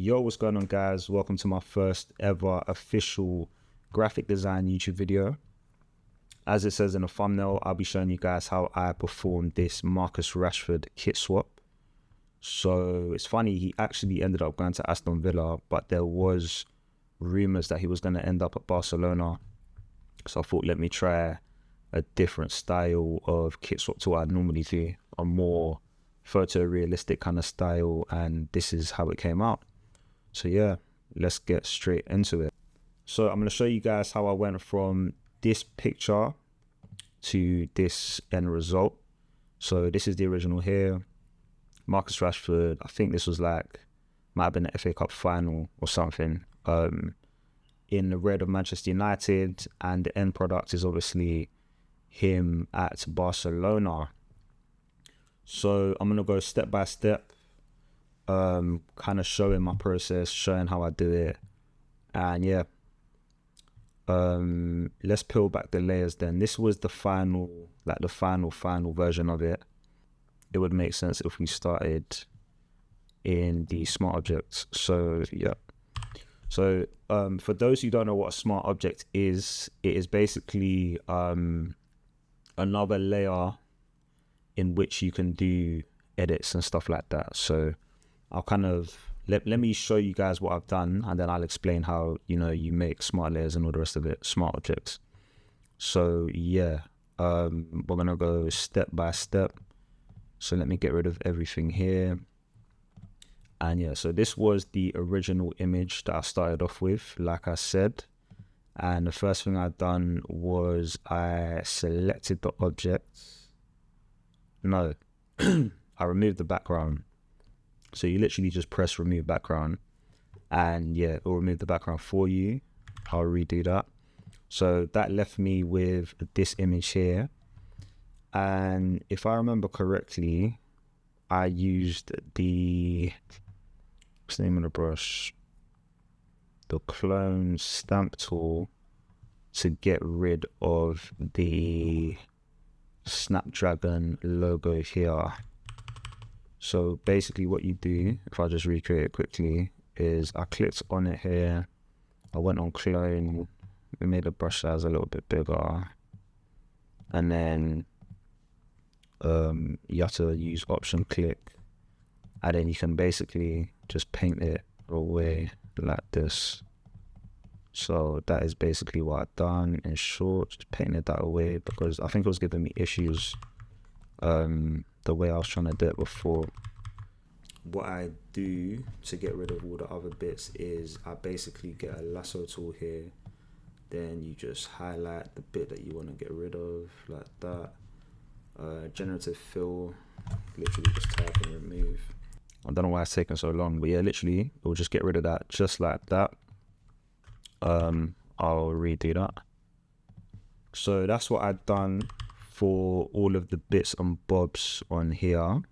Yo, what's going on, guys? Welcome to my first ever official graphic design YouTube video. As it says in the thumbnail, I'll be showing you guys how I performed this Marcus Rashford kit swap. So it's funny, he actually ended up going to Aston Villa, but there was rumors that he was going to end up at Barcelona. So I thought, let me try a different style of kit swap to what I normally do, a more photorealistic kind of style, and this is how it came out. So yeah, let's get straight into it. So I'm going to show you guys how I went from this picture to this end result. So this is the original here. Marcus Rashford, I think this was like, might have been the FA Cup final or something, in the red of Manchester United, and the end product is obviously him at Barcelona. So I'm going to go step by step, kind of showing my process, showing how I do it, and yeah, let's peel back the layers. Then this was the final, like the final version of it. It would make sense if we started in the smart objects. So yeah, so for those who don't know what a smart object is, it is basically another layer in which you can do edits and stuff like that. So I'll kind of let me show you guys what I've done, and then I'll explain how, you know, you make smart layers and all the rest of it, smart objects. So yeah, we're gonna go step by step. So let me get rid of everything here. And yeah, so this was the original image that I started off with, like I said. And the first thing I've done was I selected the object. No, I removed the background. So you literally just press remove background, and yeah, it'll remove the background for you. I'll redo that. So that left me with this image here. And if I remember correctly, I used what's the name of the brush? The clone stamp tool to get rid of the Snapdragon logo here. So basically what you do, if I just recreate it quickly, is I clicked on it here, I went on clone, we made the brush size a little bit bigger, and then you have to use option click, and then you can basically just paint it away like this. So that is basically what I've done in short, just painted that away, because I think it was giving me issues the way I was trying to do it before. What I do to get rid of all the other bits is I basically get a lasso tool here, then you just highlight the bit that you want to get rid of, like that. Generative fill, literally just type and remove. I don't know why it's taking so long, but yeah, literally it will just get rid of that just like that. I'll redo that. So that's what I've done for all of the bits and bobs on here,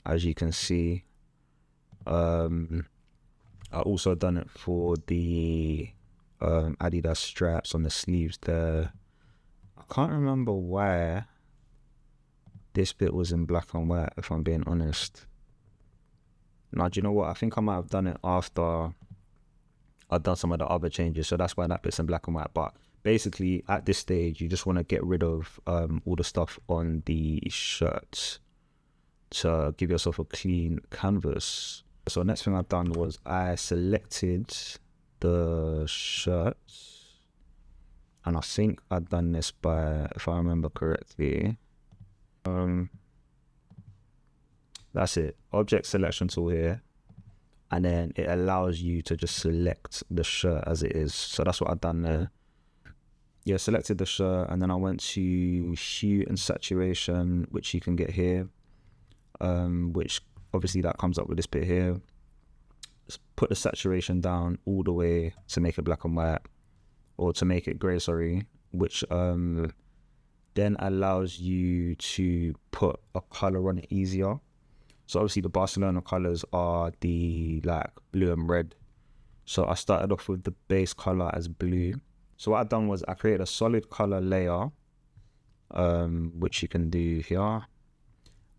as you can see. I also done it for the Adidas straps on the sleeves there. I can't remember why this bit was in black and white, if I'm being honest. Now, do you know what? I think I might have done it after I've done some of the other changes, so that's why that bit's in black and white. But basically, at this stage, you just want to get rid of all the stuff on the shirts to give yourself a clean canvas. So next thing I've done was I selected the shirts, and I think I've done this by, if I remember correctly, that's it, object selection tool here, and then it allows you to just select the shirt as it is. So that's what I've done there. Yeah, selected the shirt, and then I went to hue and saturation, which you can get here, which obviously that comes up with this bit here. Just put the saturation down all the way to make it black and white, or to make it grey, sorry, which then allows you to put a color on it easier. So obviously the Barcelona colors are the like blue and red. So I started off with the base color as blue. So what I've done was I created a solid color layer, which you can do here.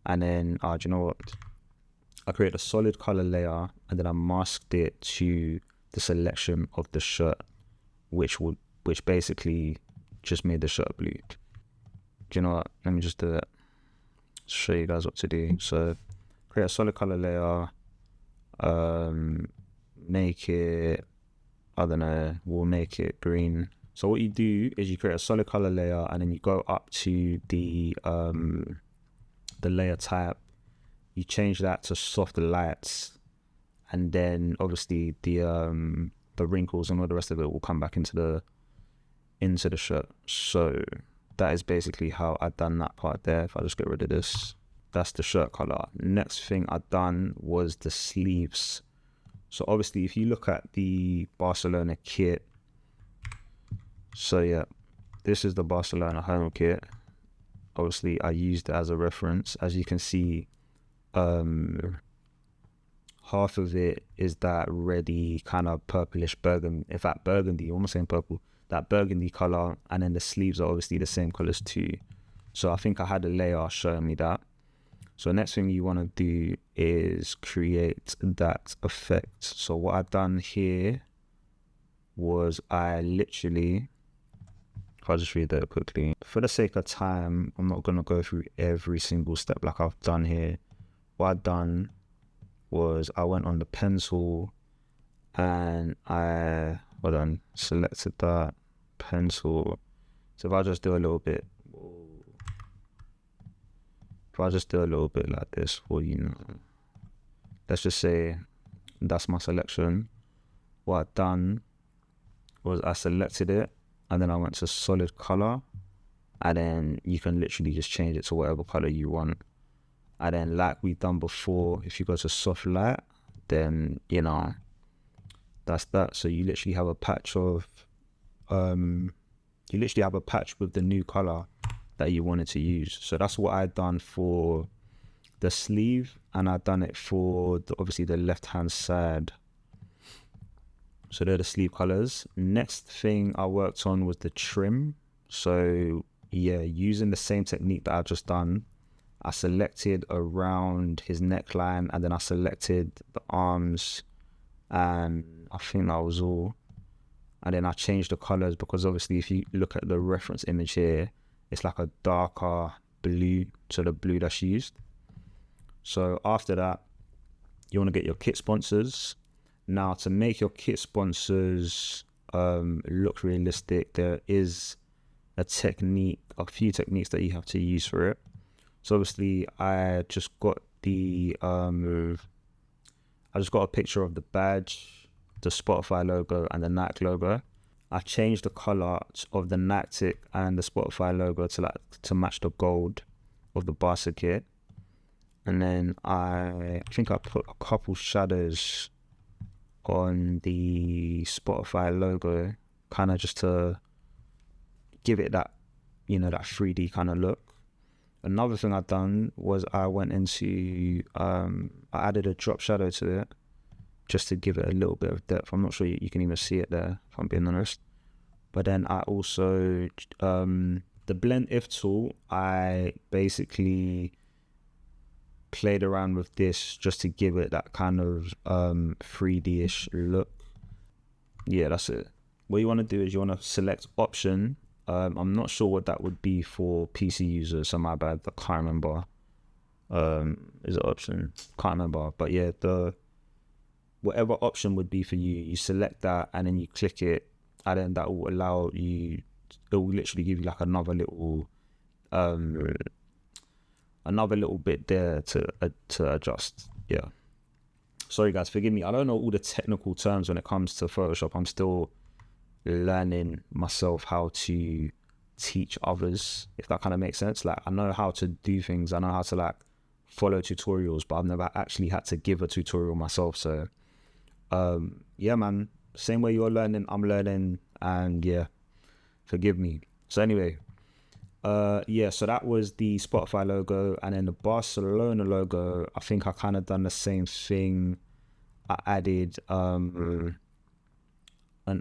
And then, do you know what? I created a solid color layer, and then I masked it to the selection of the shirt, which basically just made the shirt blue. Do you know what? Let me just do it. Show you guys what to do. So create a solid color layer, make it, I don't know, we'll make it green. So what you do is you create a solid color layer, and then you go up to the layer type, you change that to soft lights, and then obviously the wrinkles and all the rest of it will come back into the shirt. So that is basically how I done that part there. If I just get rid of this, that's the shirt color. Next thing I done was the sleeves. So obviously if you look at the Barcelona kit, so yeah, this is the Barcelona home kit. Obviously I used it as a reference. As you can see, half of it is that reddy kind of purplish burgundy, in fact burgundy, I'm almost saying purple, that burgundy color, and then the sleeves are obviously the same colors too. So I think I had a layer showing me that. So next thing you want to do is create that effect. So what I've done here was I literally, if I just read that quickly, for the sake of time, I'm not going to go through every single step like I've done here. What I've done was I went on the pencil and I, selected that pencil. So if I just do a little bit, like this for let's just say that's my selection. What I've done was I selected it, and then I went to solid color, and then you can literally just change it to whatever color you want. And then like we've done before, if you go to soft light, then that's that. So you literally have a patch of with the new color that you wanted to use. So that's what I've done for the sleeve, and I've done it for obviously the left hand side. So they're the sleeve colors. Next thing I worked on was the trim. So yeah, using the same technique that I've just done, I selected around his neckline, and then I selected the arms, and I think that was all. And then I changed the colors, because obviously if you look at the reference image here, it's like a darker blue to the blue that's used. So after that, you want to get your kit sponsors. Now, to make your kit sponsors look realistic, there is a few techniques that you have to use for it. So obviously I just got a picture of the badge, the Spotify logo, and the Nike logo. I changed the color of the Nike and the Spotify logo to match the gold of the Barca kit. And then I think I put a couple shadows on the Spotify logo, kind of just to give it that, that 3D kind of look. Another thing I've done was I went into, I added a drop shadow to it, just to give it a little bit of depth. I'm not sure you can even see it there, if I'm being honest. But then I also, the blend if tool, I basically played around with this just to give it that kind of 3D-ish look. Yeah, that's it. What you want to do is you want to select option. I'm not sure what that would be for PC users, so my bad, I can't remember. Is it option? Can't remember. But yeah, whatever option would be for you, you select that and then you click it, and then that will allow you, it will literally give you like another little bit there to adjust. Yeah, sorry guys, forgive me, I don't know all the technical terms when it comes to Photoshop. I'm still learning myself how to teach others, if that kind of makes sense. Like, I know how to do things, I know how to like follow tutorials, but I've never actually had to give a tutorial myself. So yeah man, same way you're learning, I'm learning, and yeah, forgive me. So anyway, yeah, so that was the Spotify logo. And then the Barcelona logo, I think I kind of done the same thing. I added an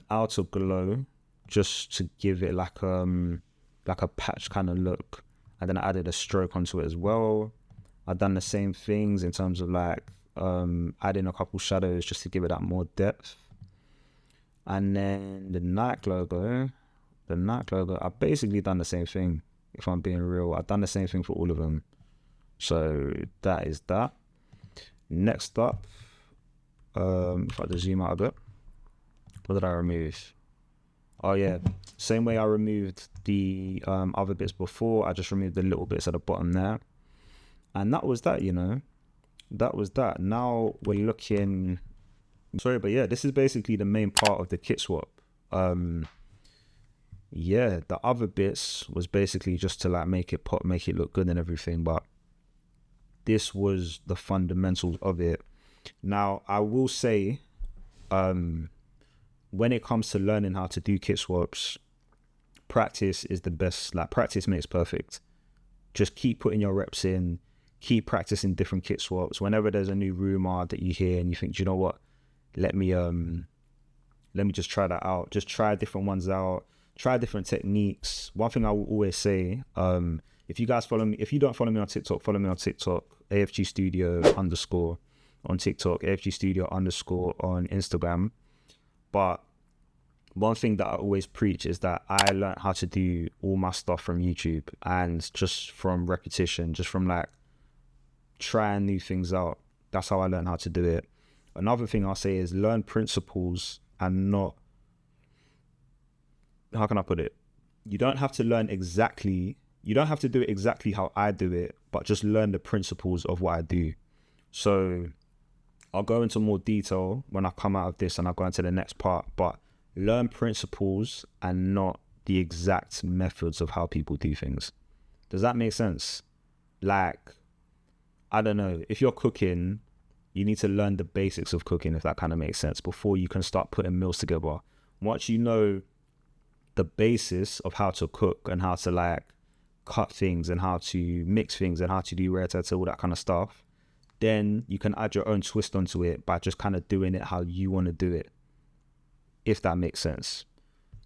outer glow just to give it like a patch kind of look, and then I added a stroke onto it as well. I've done the same things in terms of like add in a couple shadows just to give it that more depth. And then the Nike logo, I've basically done the same thing. If I'm being real, I've done the same thing for all of them. So that is that. Next up, if I just zoom out a bit, what did I remove? Oh yeah, same way I removed the other bits before, I just removed the little bits at the bottom there. And that was that, you know. That was that. Now we're looking... Sorry, but yeah, this is basically the main part of the Kitswap. Yeah, the other bits was basically just to like make it pop, make it look good and everything, but this was the fundamentals of it. Now, I will say, when it comes to learning how to do Kitswaps, practice is the best. Like, practice makes perfect. Just keep putting your reps in, keep practicing different Kitswaps. Whenever there's a new rumor that you hear and you think, do you know what, let me just try that out. Just try different ones out. Try different techniques. One thing I will always say, if you guys follow me, if you don't follow me on TikTok, follow me on TikTok, AFG Studio _ on TikTok, AFG Studio _ on Instagram. But one thing that I always preach is that I learned how to do all my stuff from YouTube and just from repetition, just from like trying new things out. That's how I learned how to do it. Another thing I'll say is learn principles and not, how can I put it? You don't have to learn exactly, you don't have to do it exactly how I do it, but just learn the principles of what I do. So I'll go into more detail when I come out of this and I'll go into the next part, but learn principles and not the exact methods of how people do things. Does that make sense? Like, I don't know, if you're cooking, you need to learn the basics of cooking, if that kind of makes sense, before you can start putting meals together. Once you know the basis of how to cook and how to like cut things and how to mix things and how to do ratatouille, all that kind of stuff, then you can add your own twist onto it by just kind of doing it how you want to do it, if that makes sense.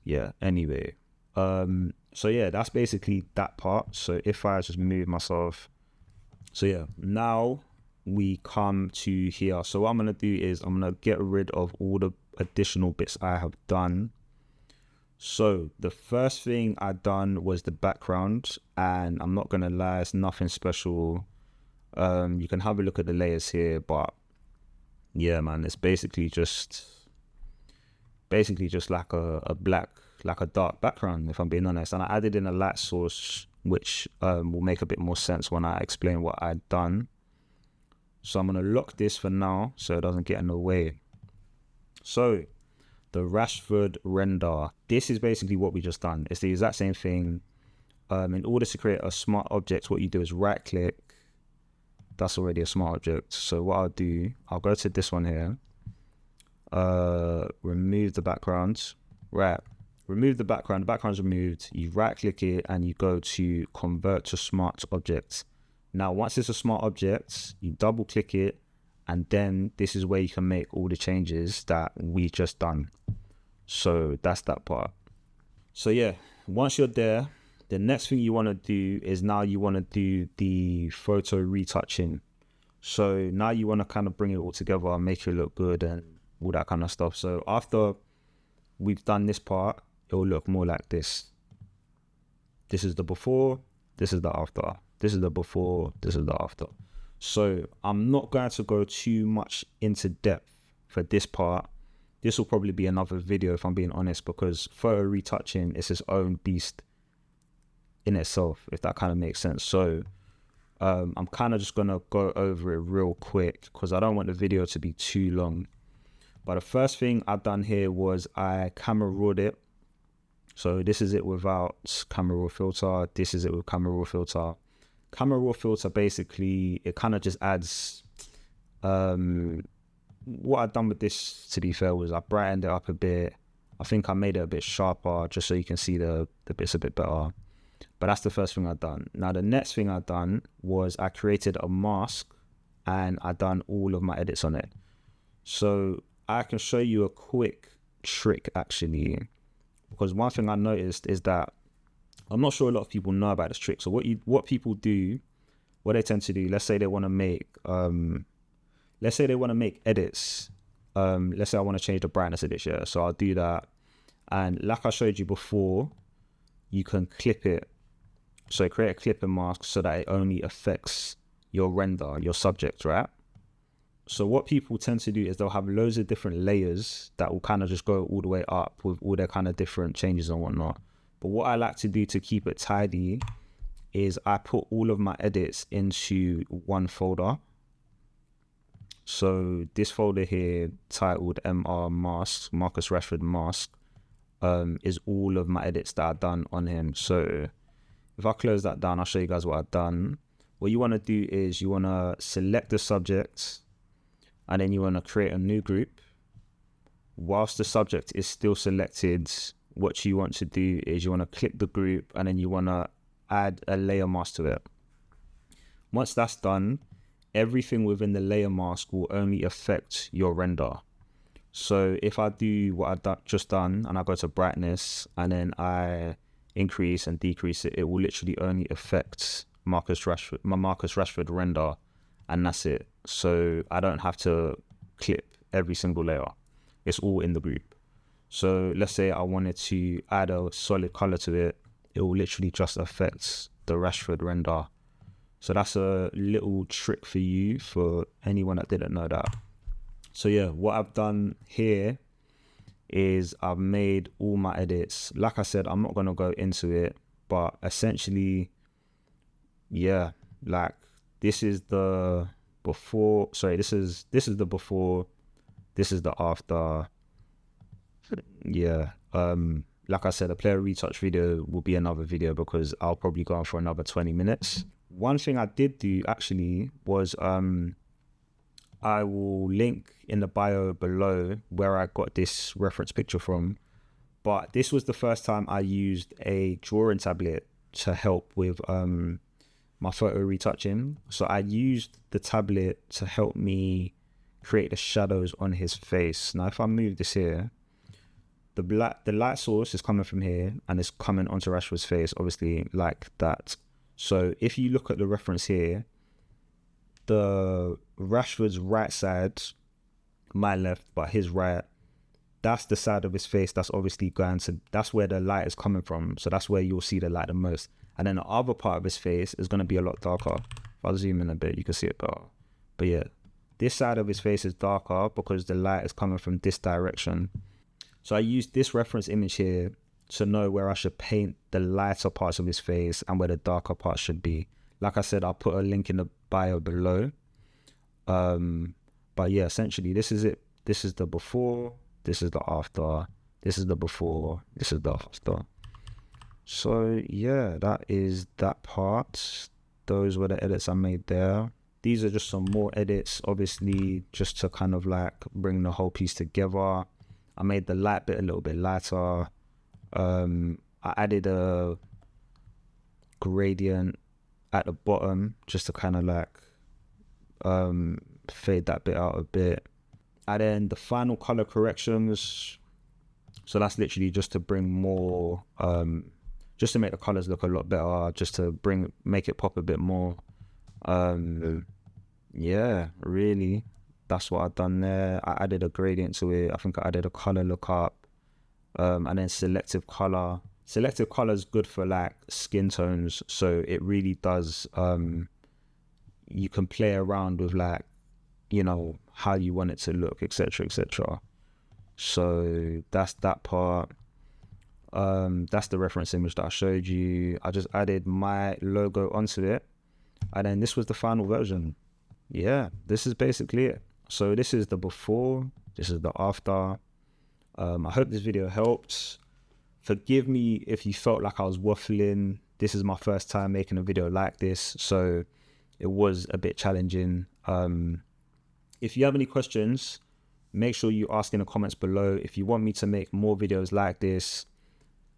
Yeah, anyway. So yeah, that's basically that part. So if I just move myself, so yeah, now we come to here. So what I'm going to do is I'm going to get rid of all the additional bits I have done. So the first thing I done was the background, and I'm not going to lie, it's nothing special. You can have a look at the layers here, but yeah, man, it's basically just like a black, like a dark background, if I'm being honest. And I added in a light source, which will make a bit more sense when I explain what I've done. So I'm going to lock this for now so it doesn't get in the way. So the Rashford render, this is basically what we just done. It's the exact same thing. In order to create a smart object, what you do is right click. That's already a smart object. So what I'll do, I'll go to this one here. Remove the background. Right. Remove the background. The background's removed. You right click it and you go to convert to smart object. Now, once it's a smart object, you double click it, and then this is where you can make all the changes that we just done. So that's that part. So yeah, once you're there, the next thing you want to do is now you want to do the photo retouching. So now you want to kind of bring it all together and make it look good and all that kind of stuff. So after we've done this part, it will look more like this. This is the before, this is the after. This is the before, this is the after. So I'm not going to go too much into depth for this part. This will probably be another video if I'm being honest, because photo retouching is its own beast in itself, if that kind of makes sense. So I'm kind of just going to go over it real quick because I don't want the video to be too long. But the first thing I've done here was I camera rawed it. So this is it without camera raw filter. This is it with camera raw filter. Camera raw filter, basically, it kind of just adds, what I've done with this, to be fair, was I brightened it up a bit. I think I made it a bit sharper just so you can see the bits a bit better. But that's the first thing I've done. Now, the next thing I've done was I created a mask and I done all of my edits on it. So I can show you a quick trick, actually, because one thing I noticed is that I'm not sure a lot of people know about this trick. So what people do, what they tend to do, let's say they want to make, let's say they want to make edits. Let's say I want to change the brightness of this, yeah. So I'll do that. And like I showed you before, you can clip it. So create a clipping mask so that it only affects your render, your subject, right? So what people tend to do is they'll have loads of different layers that will kind of just go all the way up with all their kind of different changes and whatnot. But what I like to do to keep it tidy is I put all of my edits into one folder. So this folder here titled MR Mask, Marcus Rashford Mask, is all of my edits that I've done on him. So if I close that down, I'll show you guys what I've done. What you want to do is you want to select the subject, and then you want to create a new group. Whilst the subject is still selected, what you want to do is you want to click the group, and then you want to add a layer mask to it. Once that's done, everything within the layer mask will only affect your render. So if I do what I've just done, and I go to brightness, and then I increase and decrease it, it will literally only affect my Marcus Rashford render, and that's it. So I don't have to clip every single layer. It's all in the group. So let's say I wanted to add a solid color to it, it will literally just affect the Rashford render. So that's a little trick for you, for anyone that didn't know that. So yeah, what I've done here is I've made all my edits. Like I said, I'm not going to go into it, but essentially, yeah, like this is the before, sorry, this is the before, this is the after. Yeah, like I said, a player retouch video will be another video because I'll probably go on for another 20 minutes. One thing I did do actually was I will link in the bio below where I got this reference picture from, but this was the first time I used a drawing tablet to help with my photo retouching. So I used the tablet to help me create the shadows on his face. Now if I move this here, the light source is coming from here and it's coming onto Rashford's face, obviously, like that. So if you look at the reference here, the Rashford's right side, my left, but his right, that's the side of his face that's obviously going to, that's where the light is coming from. So that's where you'll see the light the most. And then the other part of his face is going to be a lot darker. If I zoom in a bit, you can see it better. But yeah, this side of his face is darker because the light is coming from this direction. So I used this reference image here to know where I should paint the lighter parts of his face and where the darker parts should be. Like I said, I'll put a link in the bio below. But yeah, essentially this is it. This is the before, this is the after, this is the before, this is the after. So yeah, that is that part. Those were the edits I made there. These are just some more edits, obviously, just to kind of like bring the whole piece together. I made the light bit a little bit lighter. I added a gradient at the bottom just to kind of like fade that bit out a bit. And then the final color corrections, so that's literally just to bring more just to make the colors look a lot better, just to make it pop a bit more. Yeah, really, that's what I've done there. I added a gradient to it. I think I added a color lookup, and then selective color. Selective color is good for like skin tones, so it really does, you can play around with like, you know, how you want it to look, etc, etc. So that's that part. That's the reference image that I showed you. I just added my logo onto it, and then this was the final version. Yeah, this is basically it. So this is the before, this is the after. I hope this video helped. Forgive me if you felt like I was waffling. This is my first time making a video like this, so it was a bit challenging. If you have any questions, make sure you ask in the comments below. If you want me to make more videos like this,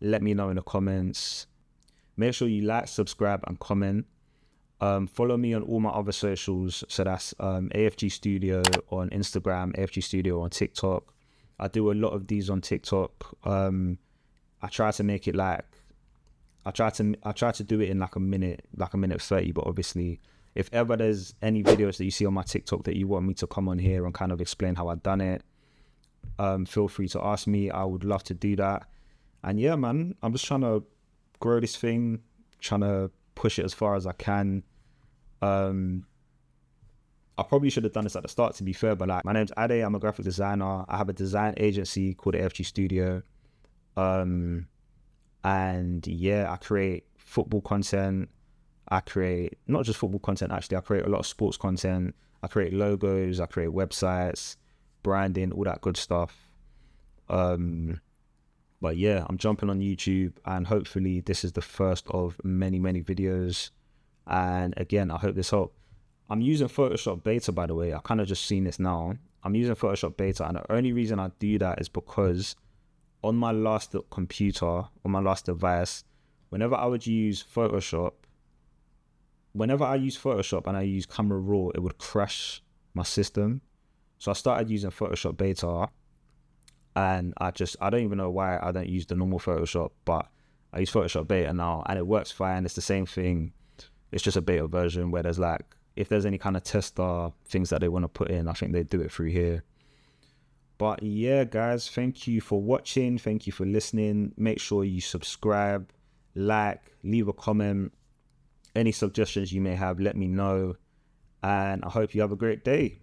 let me know in the comments. Make sure you like, subscribe, and comment. Follow me on all my other socials. So that's AFG Studio on Instagram, AFG Studio on TikTok. I do a lot of these on TikTok. I try to make it like, I try to do it in like a minute 30, but obviously if ever there's any videos that you see on my TikTok that you want me to come on here and kind of explain how I've done it, feel free to ask me. I would love to do that. And yeah, man, I'm just trying to grow this thing, trying to push it as far as I can. I probably should have done this at the start, to be fair, but like, my name's Ade, I'm a graphic designer. I have a design agency called the FG Studio. And yeah, I create football content. I create not just football content, actually. I create a lot of sports content. I create logos. I create websites, branding, all that good stuff. But yeah, I'm jumping on YouTube, and hopefully this is the first of many, many videos. And again, I hope this helps. I'm using Photoshop Beta, by the way. I kind of just seen this now. I'm using Photoshop Beta, and the only reason I do that is because on my last computer, on my last device, whenever I would use Photoshop, whenever I use Photoshop and I use Camera Raw, it would crash my system. So I started using Photoshop Beta, and I don't even know why I don't use the normal Photoshop, but I use Photoshop Beta now, and it works fine. It's the same thing. It's just a beta version where there's like, if there's any kind of tester things that they want to put in, I think they do it through here. But yeah, guys, thank you for watching. Thank you for listening. Make sure you subscribe, like, leave a comment. Any suggestions you may have, let me know. And I hope you have a great day.